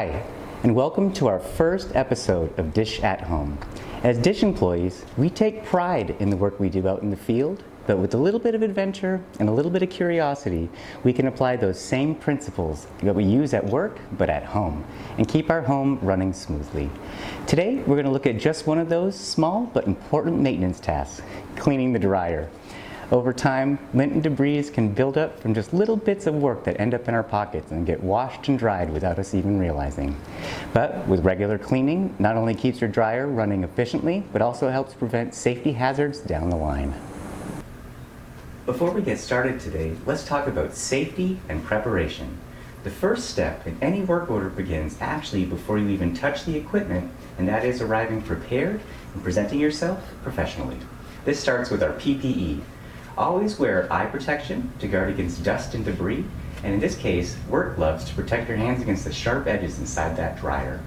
Hi, and welcome to our first episode of Dish at Home. As Dish employees, we take pride in the work we do out in the field, but with a little bit of adventure and a little bit of curiosity, we can apply those same principles that we use at work, but at home, and keep our home running smoothly. Today, we're going to look at just one of those small but important maintenance tasks, cleaning the dryer. Over time, lint and debris can build up from just little bits of work that end up in our pockets and get washed and dried without us even realizing. But with regular cleaning, not only keeps your dryer running efficiently, but also helps prevent safety hazards down the line. Before we get started today, let's talk about safety and preparation. The first step in any work order begins actually before you even touch the equipment, and that is arriving prepared and presenting yourself professionally. This starts with our PPE. Always wear eye protection to guard against dust and debris, and in this case, work gloves to protect your hands against the sharp edges inside that dryer.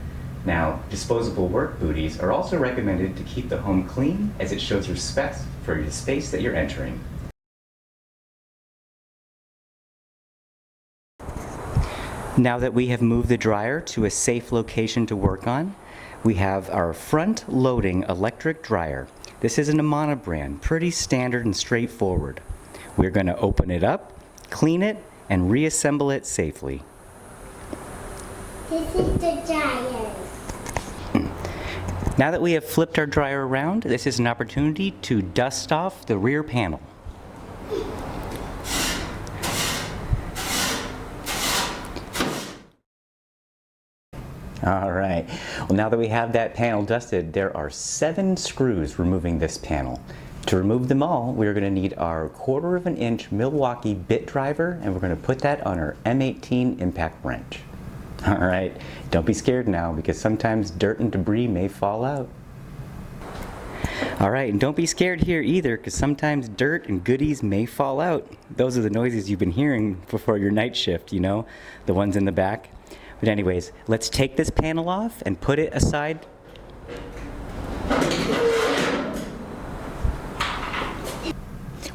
Now, disposable work booties are also recommended to keep the home clean, as it shows respect for the space that you're entering. Now that we have moved the dryer to a safe location to work on, we have our front-loading electric dryer. This is an Amana brand, pretty standard and straightforward. We're going to open it up, clean it, and reassemble it safely. This is the dryer. Now that we have flipped our dryer around, this is an opportunity to dust off the rear panel. All right, well, now that we have that panel dusted, there are 7 screws removing this panel. To remove them all, we're going to need our 1/4 inch Milwaukee bit driver, and we're going to put that on our M18 impact wrench. All right, don't be scared now, because sometimes dirt and debris may fall out. All right, and don't be scared here either, because sometimes dirt and goodies may fall out. Those are the noises you've been hearing before your night shift, you know, the ones in the back. But anyways, let's take this panel off and put it aside.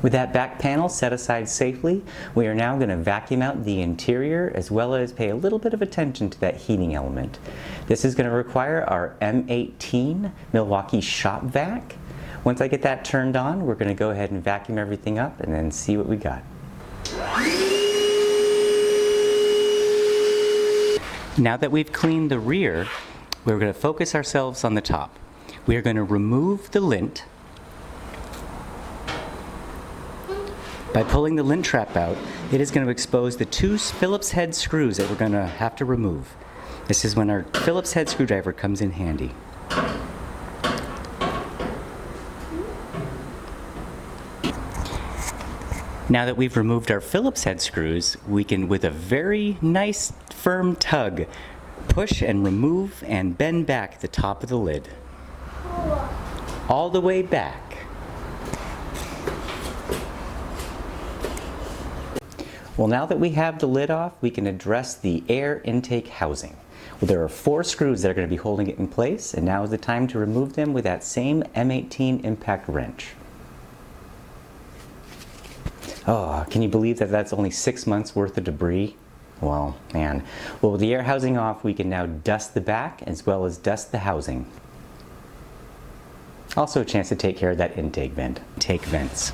With that back panel set aside safely, we are now going to vacuum out the interior as well as pay a little bit of attention to that heating element. This is going to require our M18 Milwaukee shop vac. Once I get that turned on, we're going to go ahead and vacuum everything up and then see what we got. Now that we've cleaned the rear, we're going to focus ourselves on the top. We are going to remove the lint. By pulling the lint trap out, it is going to expose the 2 Phillips head screws that we're going to have to remove. This is when our Phillips head screwdriver comes in handy. Now that we've removed our Phillips head screws, we can, with a very nice firm tug, push and remove and bend back the top of the lid. All the way back. Well, now that we have the lid off, we can address the air intake housing. Well, there are 4 screws that are going to be holding it in place, and now is the time to remove them with that same M18 impact wrench. Oh, can you believe that that's only 6 months worth of debris? Well, man. Well, with the air housing off, we can now dust the back as well as dust the housing. Also a chance to take care of that intake vent. Intake vents.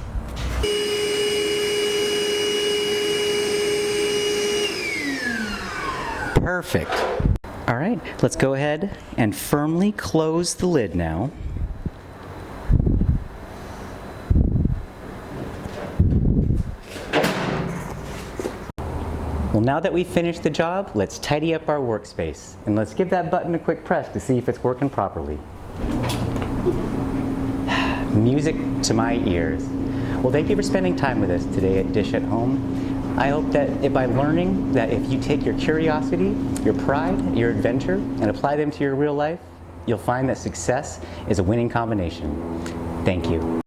Perfect. All right, let's go ahead and firmly close the lid now. Well, now that we've finished the job, let's tidy up our workspace. And let's give that button a quick press to see if it's working properly. Music to my ears. Well, thank you for spending time with us today at Dish at Home. I hope that by learning that if you take your curiosity, your pride, your adventure, and apply them to your real life, you'll find that success is a winning combination. Thank you.